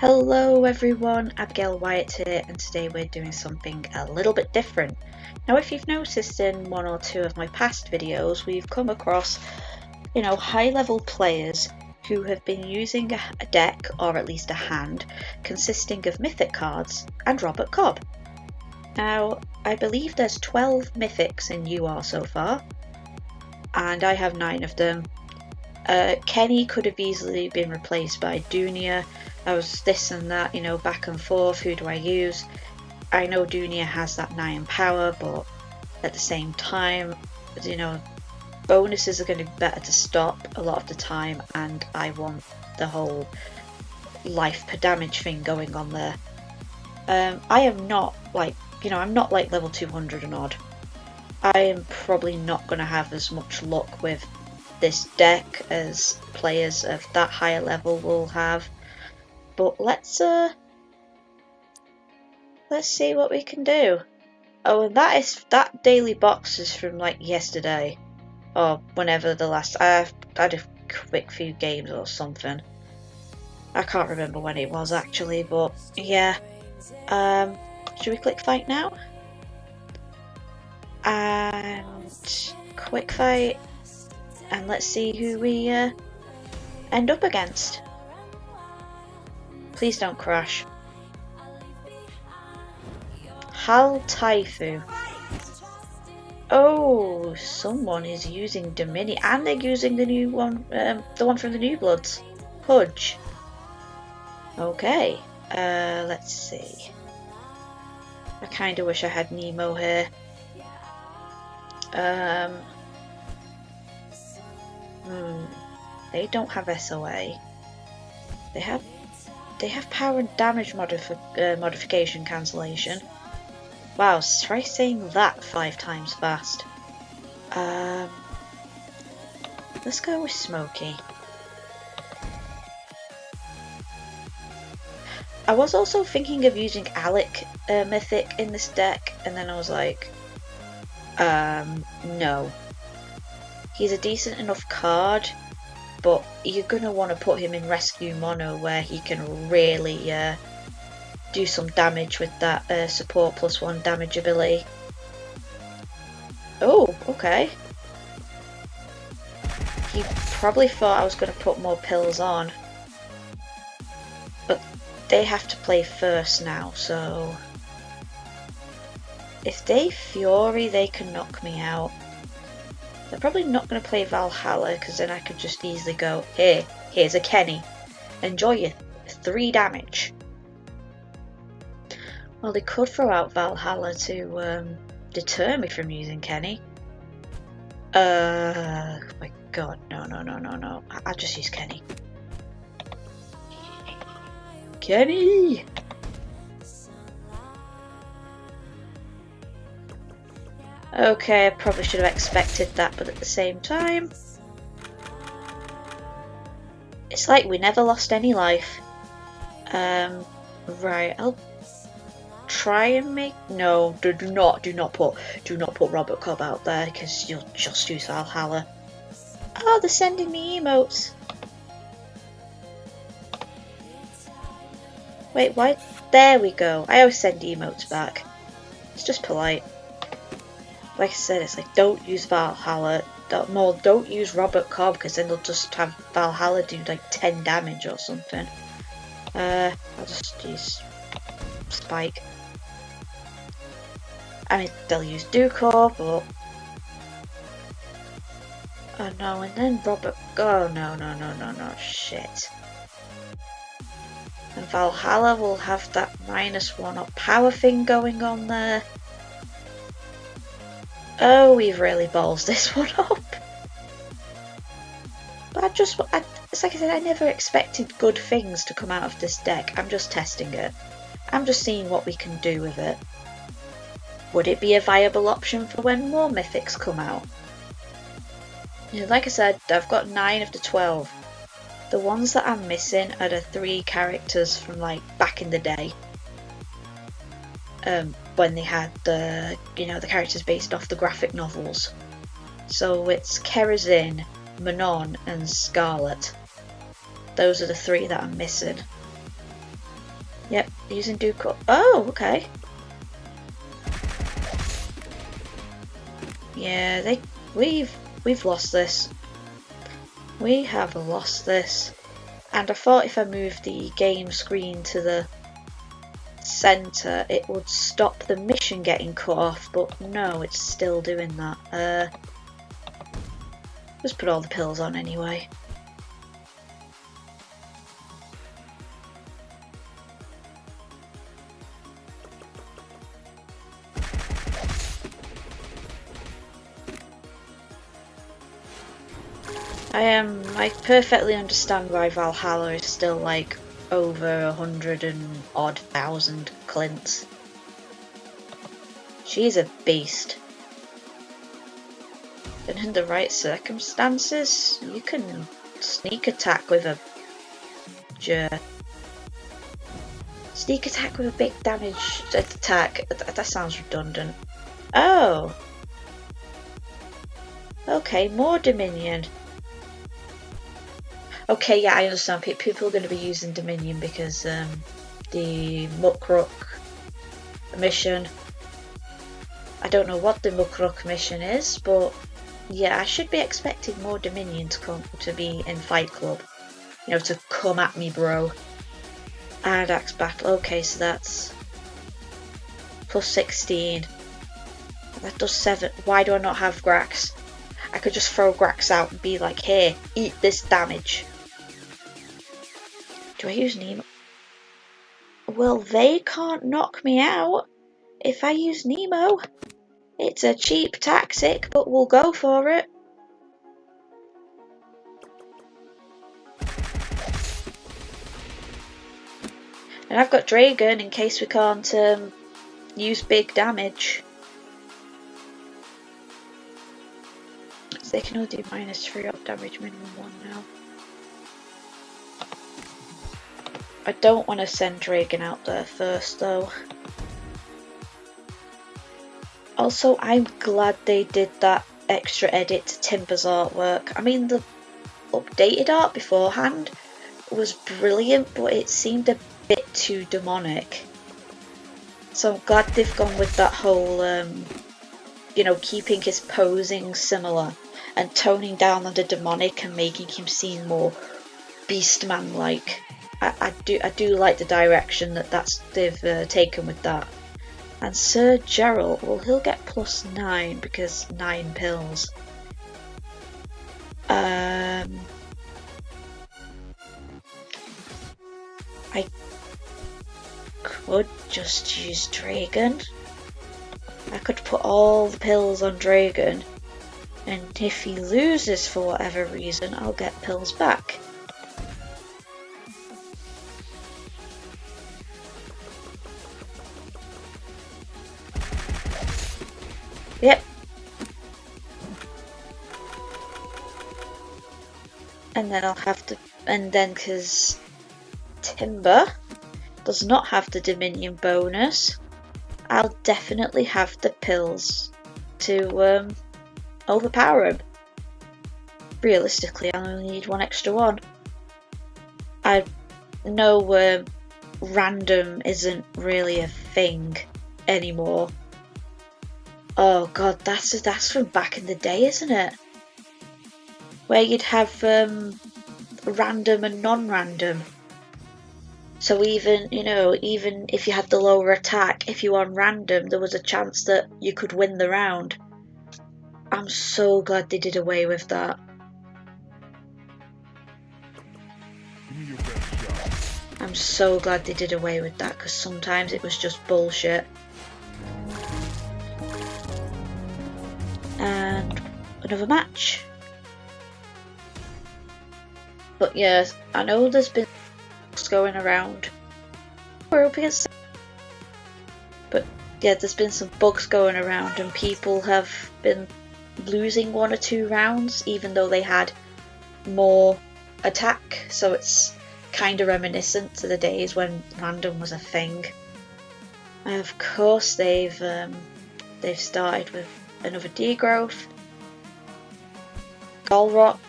Hello everyone, Abigail Wyatt here, and today we're doing something a little bit different. Now if you've noticed in one or two of my past videos, we've come across, high level players who have been using a deck, or at least a hand, consisting of mythic cards and Robert Cobb. Now, I believe there's 12 mythics in UR so far, and I have 9 of them. Kenny could have easily been replaced by Dunia. I was this and that, back and forth, who do I use? I know Dunia has that 9 power, but at the same time, bonuses are going to be better to stop a lot of the time, and I want the whole life per damage thing going on there. I am not I'm not like level 200 and odd. I am probably not going to have as much luck with this deck as players of that higher level will have, but let's see what we can do. Oh, and that daily box is from like yesterday, or whenever the last I had a quick few games or something. I can't remember when it was actually, but yeah. Should we click fight now? And quick fight. And let's see who we end up against. Please don't crash. Hal Taifu. Oh, someone is using Dominion, and they're using the new one, the one from the New Bloods, Pudge. Okay, let's see. I kind of wish I had Nemo here. They don't have SOA. They have power and damage modification cancellation. Wow, try saying that 5 times fast. Let's go with Smokey. I was also thinking of using Alec Mythic in this deck, and then I was like, no. He's a decent enough card, but you're going to want to put him in Rescue Mono where he can really do some damage with that support +1 damage ability. Oh, okay. He probably thought I was going to put more pills on, but they have to play first now, so if they Fury, they can knock me out. They're probably not going to play Valhalla, because then I could just easily go, here's a Kenny. Enjoy your 3 damage. Well, they could throw out Valhalla to deter me from using Kenny. Oh my god, no. I'll just use Kenny. Kenny! Okay, I probably should have expected that, but at the same time, it's like we never lost any life. Right, I'll try and make... No, do not put Robert Cobb out there, because you'll just use Valhalla. Oh, they're sending me emotes. Wait, why? There we go. I always send emotes back. It's just polite. Like I said, it's like, don't use Valhalla. Don't use Robert Cobb, because then they'll just have Valhalla do like 10 damage or something. I'll just use Spike. I mean, they'll use Dukor, but... Oh no, and then Robert... Oh no, shit. And Valhalla will have that -1 up power thing going on there. Oh, we've really balls this one up. But it's like I said, I never expected good things to come out of this deck. I'm just testing it. I'm just seeing what we can do with it. Would it be a viable option for when more mythics come out? Like I said, I've got 9 of the 12. The ones that I'm missing are the 3 characters from like back in the day. When they had the characters based off the graphic novels. So it's Kerosene, Manon and Scarlet. Those are the 3 that I'm missing. Yep, using Duke. Oh, okay. Yeah, we've lost this. We have lost this. And I thought if I moved the game screen to the center, it would stop the mission getting cut off, but no, it's still doing that. Just put all the pills on anyway. I perfectly understand why Valhalla is still like over 100 and odd thousand Clint's. She's a beast. And in the right circumstances, you can sneak attack with a sneak attack with a big damage attack. That sounds redundant. Oh. Okay, more Dominion. Okay, yeah, I understand. People are going to be using Dominion because the Mukruk mission. I don't know what the Mukruk mission is, but yeah, I should be expecting more Dominion to be in Fight Club. You know, to come at me, bro. And Axe Battle. Okay, so that's plus 16. That does 7. Why do I not have Grax? I could just throw Grax out and be like, here, eat this damage. Do I use Nemo? Well, they can't knock me out if I use Nemo. It's a cheap tactic, but we'll go for it. And I've got Dragon in case we can't use big damage. So they can only do -3 off damage, minimum 1 now. I don't want to send Dragon out there first though. Also, I'm glad they did that extra edit to Timber's artwork. I mean, the updated art beforehand was brilliant, but it seemed a bit too demonic. So I'm glad they've gone with that whole, you know, keeping his posing similar and toning down on the demonic and making him seem more Beastman-like. I do like the direction they've taken with that. And Sir Gerald, well, he'll get +9 because 9 pills. I could just use Dragon. I could put all the pills on Dragon, and if he loses for whatever reason, I'll get pills back. Yep. And then I'll have to, and then because Timber does not have the Dominion bonus, I'll definitely have the pills to overpower him. Realistically, I only need 1 extra one. I know random isn't really a thing anymore. Oh god, that's from back in the day, isn't it? Where you'd have random and non-random. So even, you know, even if you had the lower attack, if you were on random, there was a chance that you could win the round. I'm so glad they did away with that. I'm so glad they did away with that, because sometimes it was just bullshit. And another match. But yeah, I know there's been bugs going around. We're up against, but yeah, there's been some bugs going around, and people have been losing 1 or 2 rounds, even though they had more attack. So it's kind of reminiscent to the days when random was a thing. And of course, they've started with another degrowth. Golrock.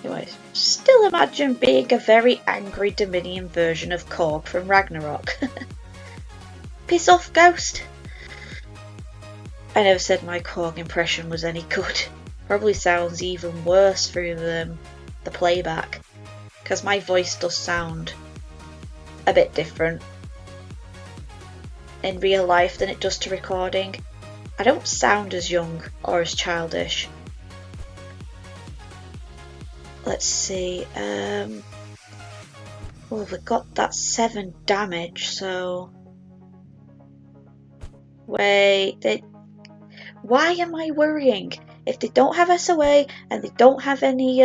Anyway, still imagine being a very angry Dominion version of Korg from Ragnarok. Piss off, ghost! I never said my Korg impression was any good. Probably sounds even worse through the playback, because my voice does sound a bit different in real life than it does to recording. I don't sound as young or as childish. Let's see, well, we got that 7 damage, so... Wait, why am I worrying? If they don't have SOA and they don't have any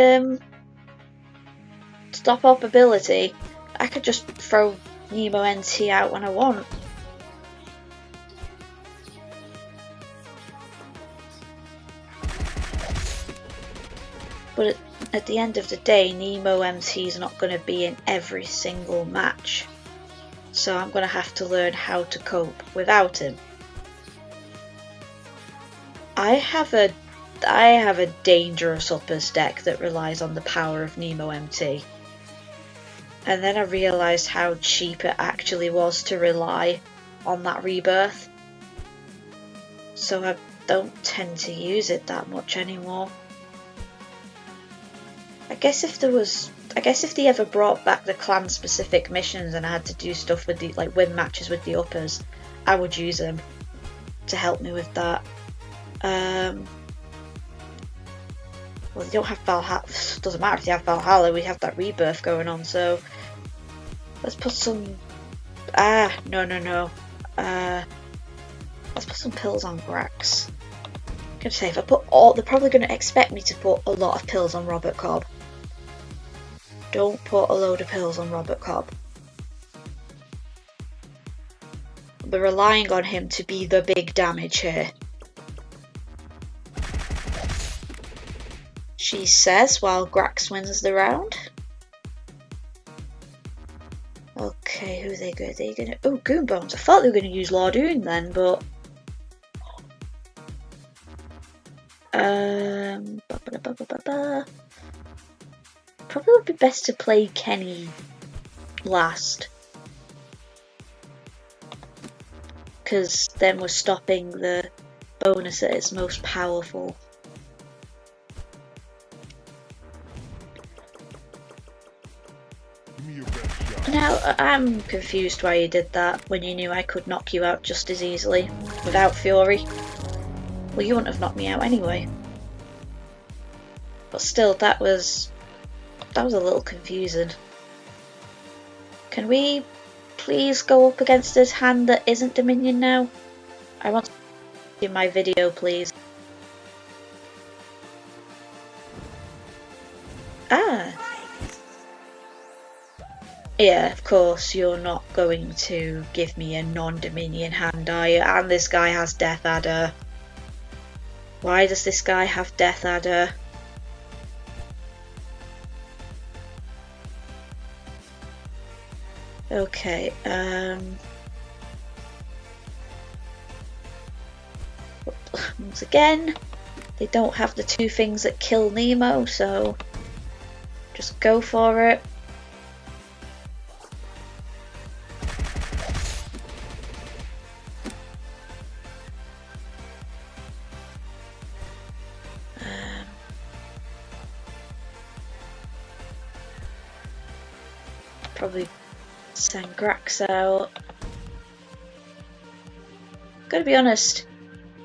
stop-up ability, I could just throw Nemo NT out when I want. But at the end of the day, Nemo MT is not going to be in every single match, so I'm going to have to learn how to cope without him. I have a dangerous uppers deck that relies on the power of Nemo MT, and then I realised how cheap it actually was to rely on that rebirth, so I don't tend to use it that much anymore. I guess if they ever brought back the clan specific missions and I had to do stuff with the win matches with the uppers, I would use them to help me with that. Well, they don't have Valhalla. Doesn't matter if they have Valhalla. We have that rebirth going on. So let's put some. No. Let's put some pills on Grax. I'm gonna say if I put all, they're probably gonna expect me to put a lot of pills on Robert Cobb. Don't put a load of pills on Robert Cobb. They're relying on him to be the big damage here. She says while Grax wins the round. Okay, who are they gonna? Oh, Goonbones. I thought they were gonna use Lordoon then, but probably would be best to play Kenny last, because then we're stopping the bonus at its most powerful. Now, I'm confused why you did that when you knew I could knock you out just as easily without Fury. Well, you wouldn't have knocked me out anyway. But still, that was a little confusing. Can we please go up against his hand that isn't Dominion now? I want to see my video, please. Ah! Yeah, of course, you're not going to give me a non-Dominion hand, are you? And this guy has Death Adder. Why does this guy have Death Adder? Okay, once again, they don't have the 2 things that kill Nemo, so just go for it. Probably send Grax out. Gotta be honest,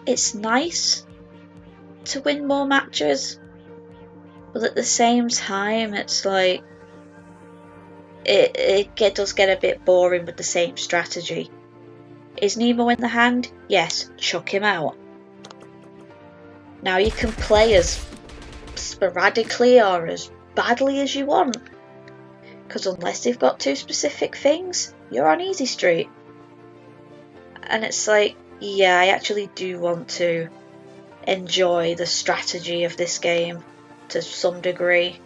it's nice to win more matches, but at the same time it's like it does get a bit boring with the same strategy. Is Nemo in the hand? Yes, chuck him out. Now you can play as sporadically or as badly as you want, because unless they've got 2 specific things, you're on easy street. And it's like, yeah, I actually do want to enjoy the strategy of this game to some degree.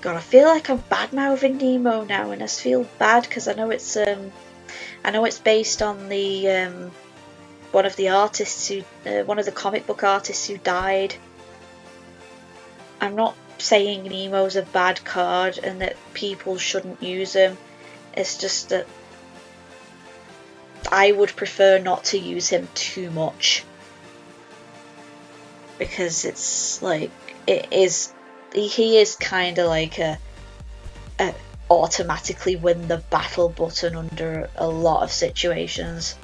God, I feel like I'm bad-mouthing Nemo now, and I feel bad because I know it's based on the one of the artists who one of the comic book artists who died. I'm not saying Nemo's a bad card and that people shouldn't use him. It's just that I would prefer not to use him too much. Because it's like, he is kind of like a automatically win the battle button under a lot of situations.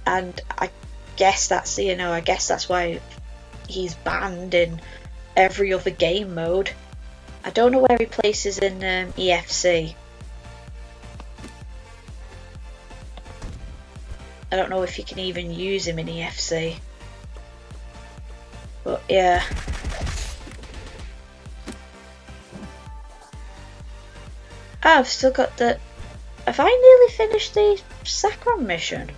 And I guess that's, I guess that's why he's banned in every other game mode. I don't know where he places in EFC. I don't know if you can even use him in EFC. But yeah. I've still got the... Have I nearly finished the Sacrum mission?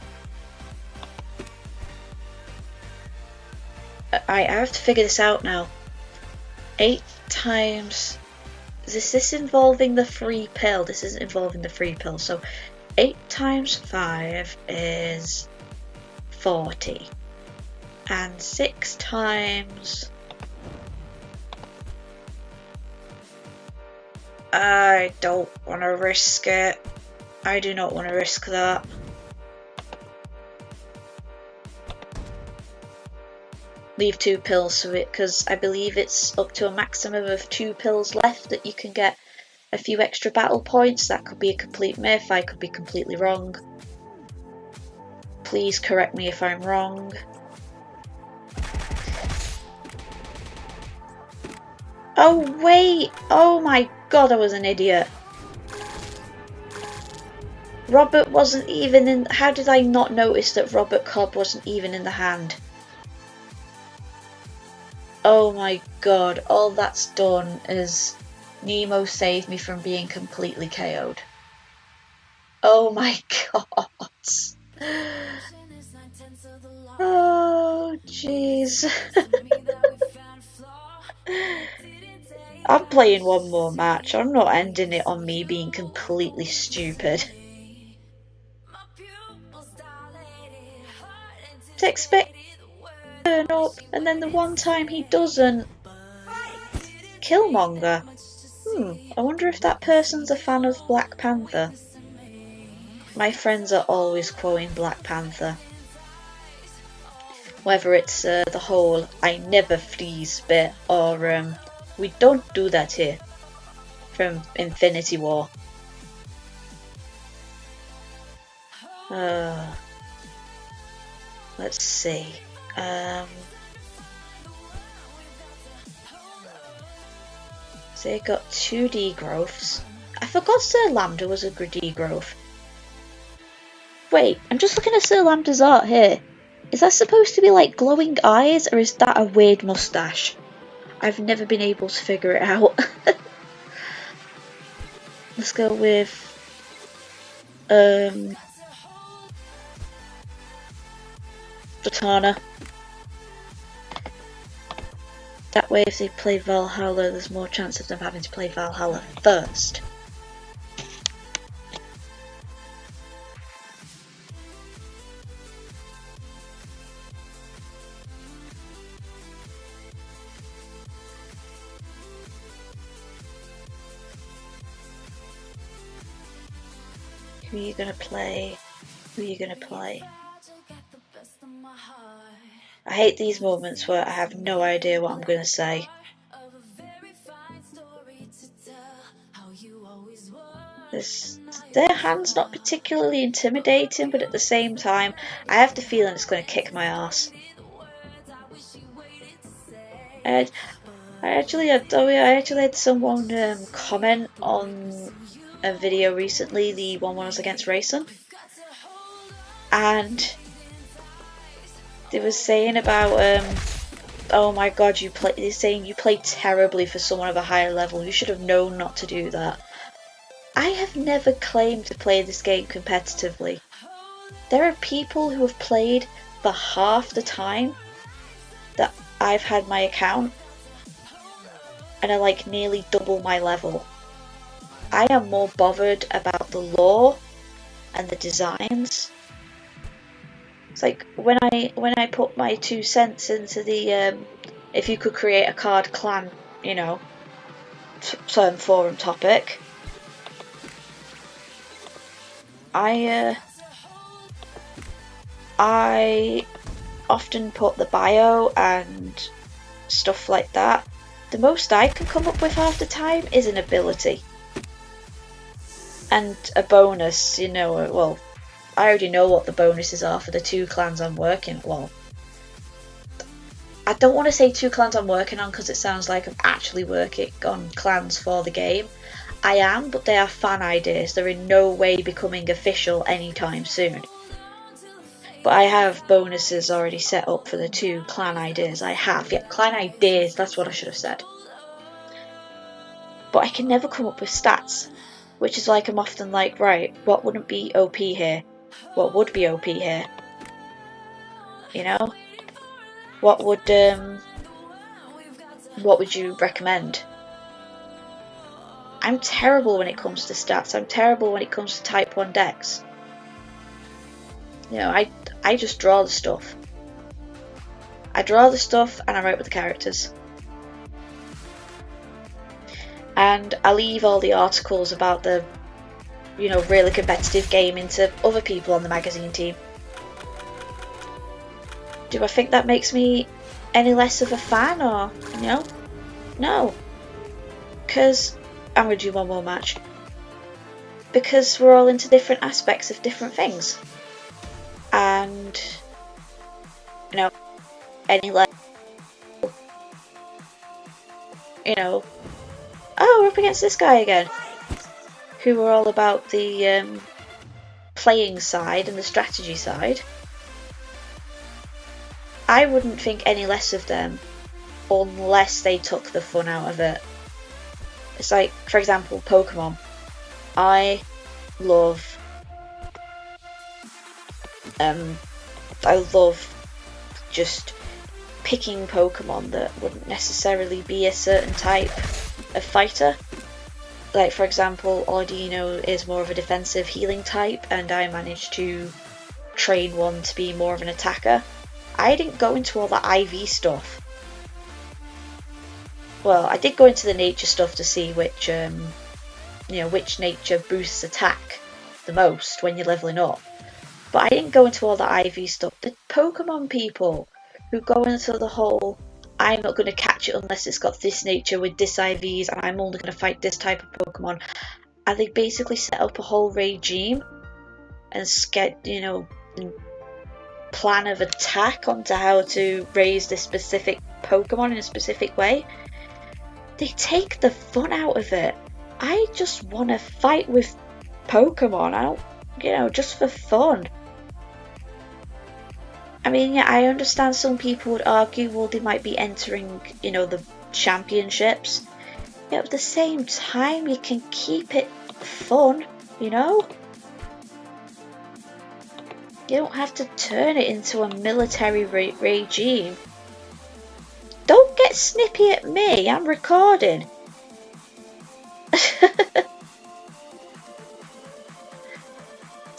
I have to figure this out now. 8 times... Is this involving the free pill? This isn't involving the free pill. So 8 times 5 is 40. And 6 times... I don't want to risk it. I do not want to risk that. Leave 2 pills to it, because I believe it's up to a maximum of 2 pills left that you can get a few extra battle points. That could be a complete myth. I could be completely wrong. Please correct me if I'm wrong. Oh wait! Oh my god, I was an idiot. Robert wasn't even in... How did I not notice that Robert Cobb wasn't even in the hand? Oh my god, all that's done is Nemo saved me from being completely KO'd. Oh my god. Oh jeez. I'm playing one more match. I'm not ending it on me being completely stupid. To expect to turn up and then the one time he doesn't. Killmonger. I wonder if that person's a fan of Black Panther. My friends are always quoting Black Panther. Whether it's the whole I never freeze bit or we don't do that here from Infinity War. Let's see. So they got 2 degrowths. I forgot Sir Lambda was a good degrowth. Wait, I'm just looking at Sir Lambda's art here. Is that supposed to be like glowing eyes, or is that a weird moustache? I've never been able to figure it out. Let's go with Zatanna. That way if they play Valhalla, there's more chance of them having to play Valhalla first. Who are you gonna play? Who are you gonna play? I hate these moments where I have no idea what I'm gonna say. Their hand's not particularly intimidating, but at the same time, I have the feeling it's gonna kick my ass. I actually had someone comment on a video recently, the one when I was against Rayson, and they were saying about oh my god, they're saying you played terribly for someone of a higher level, you should have known not to do that. I have never claimed to play this game competitively. There are people who have played for half the time that I've had my account and are like nearly double my level. I am more bothered about the lore and the designs. It's like when I put my 2 cents into the if you could create a card clan you know, certain forum topic, I often put the bio and stuff like that. The most I can come up with half the time is an ability and a bonus, you know. Well, I already know what the bonuses are for the 2 clans I'm working. Well, I don't want to say 2 clans I'm working on because it sounds like I'm actually working on clans for the game. I am, but they are fan ideas. They're in no way becoming official anytime soon. But I have bonuses already set up for the 2 clan ideas I have. Yeah, clan ideas, that's what I should have said. But I can never come up with stats, which is like I'm often like, right, what wouldn't be OP here? What would be OP here? You know? What would you recommend? I'm terrible when it comes to stats. I'm terrible when it comes to type 1 decks. You know, I just draw the stuff. I draw the stuff and I write with the characters. And I leave all the articles about the, you know, really competitive gaming to other people on the magazine team. Do I think that makes me any less of a fan, or, you know? No. Because I'm going to do one more match. Because we're all into different aspects of different things. And, you know, any less, you know, oh, we're up against this guy again, who are all about the playing side and the strategy side. I wouldn't think any less of them unless they took the fun out of it. It's like, for example, Pokemon. I love just picking Pokemon that wouldn't necessarily be a certain type of fighter. Like, for example, Audino is more of a defensive healing type, and I managed to train one to be more of an attacker. I didn't go into all the IV stuff. Well, I did go into the nature stuff to see which, which nature boosts attack the most when you're leveling up. But I didn't go into all the IV stuff. The Pokemon people who go into the whole, I'm not going to catch it unless it's got this nature with this IVs, and I'm only going to fight this type of Pokemon. And they basically set up a whole regime and plan of attack onto how to raise this specific Pokemon in a specific way. They take the fun out of it. I just want to fight with Pokemon. I don't, just for fun. I mean, yeah, I understand some people would argue, well, they might be entering, the championships. Yeah, at the same time, you can keep it fun, You don't have to turn it into a military regime. Don't get snippy at me, I'm recording.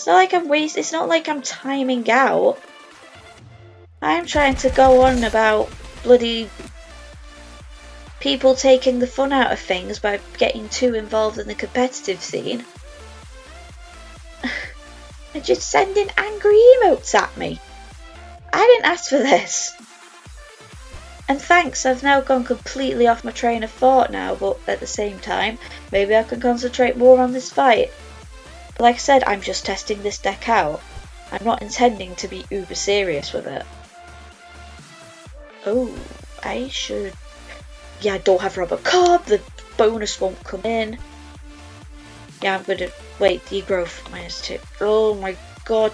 It's not like I'm timing out. I'm trying to go on about bloody people taking the fun out of things by getting too involved in the competitive scene. And just sending angry emotes at me. I didn't ask for this. And thanks, I've now gone completely off my train of thought now, but at the same time, maybe I can concentrate more on this fight. But like I said, I'm just testing this deck out. I'm not intending to be uber serious with it. Oh, I should... Yeah, I don't have Robert Cobb, the bonus won't come in. Yeah, I'm gonna... Wait, degrowth -2. Oh my god,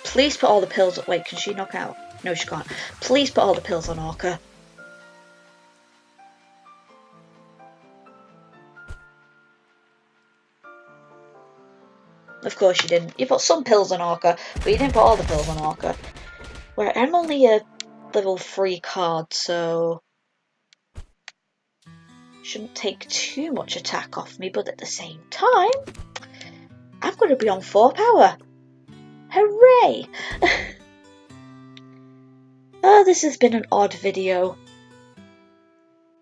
please put all the pills... Wait, can she knock out? No, she can't. Please put all the pills on Orca. Of course you didn't. You put some pills on Orca, but you didn't put all the pills on Orca. Where I'm only a level 3 card, so... Shouldn't take too much attack off me, but at the same time... I'm going to be on 4 power. Hooray! Oh, this has been an odd video.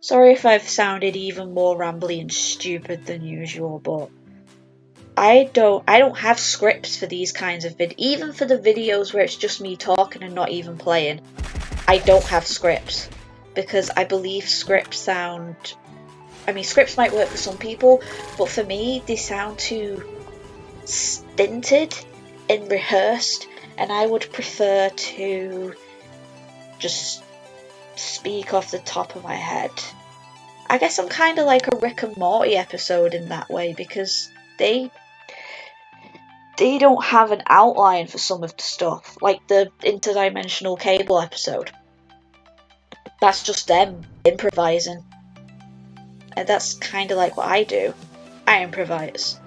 Sorry if I've sounded even more rambly and stupid than usual, but I don't have scripts for these kinds of even for the videos where it's just me talking and not even playing. I don't have scripts because I believe scripts scripts might work for some people, but for me they sound too stinted and rehearsed, and I would prefer to just speak off the top of my head. I guess I'm kind of like a Rick and Morty episode in that way, because they don't have an outline for some of the stuff, like the interdimensional cable episode. That's just them improvising. And that's kind of like what I do. I improvise.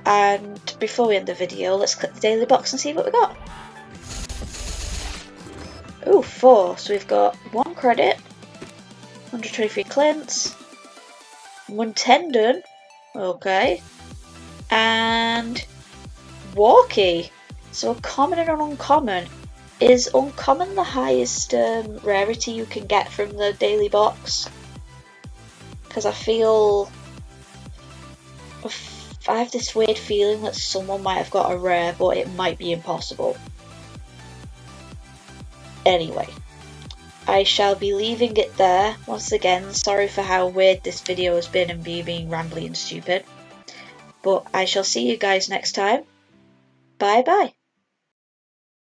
And before we end the video, let's click the daily box and see what we got. Ooh, 4. So we've got 1 credit, 123 clints, 1 tendon, okay, and Walkie. So a common and an uncommon. Is uncommon the highest rarity you can get from the daily box? Because I have this weird feeling that someone might have got a rare, but it might be impossible. Anyway, I shall be leaving it there. Once again, sorry for how weird this video has been and me being rambly and stupid. But I shall see you guys next time. Bye bye.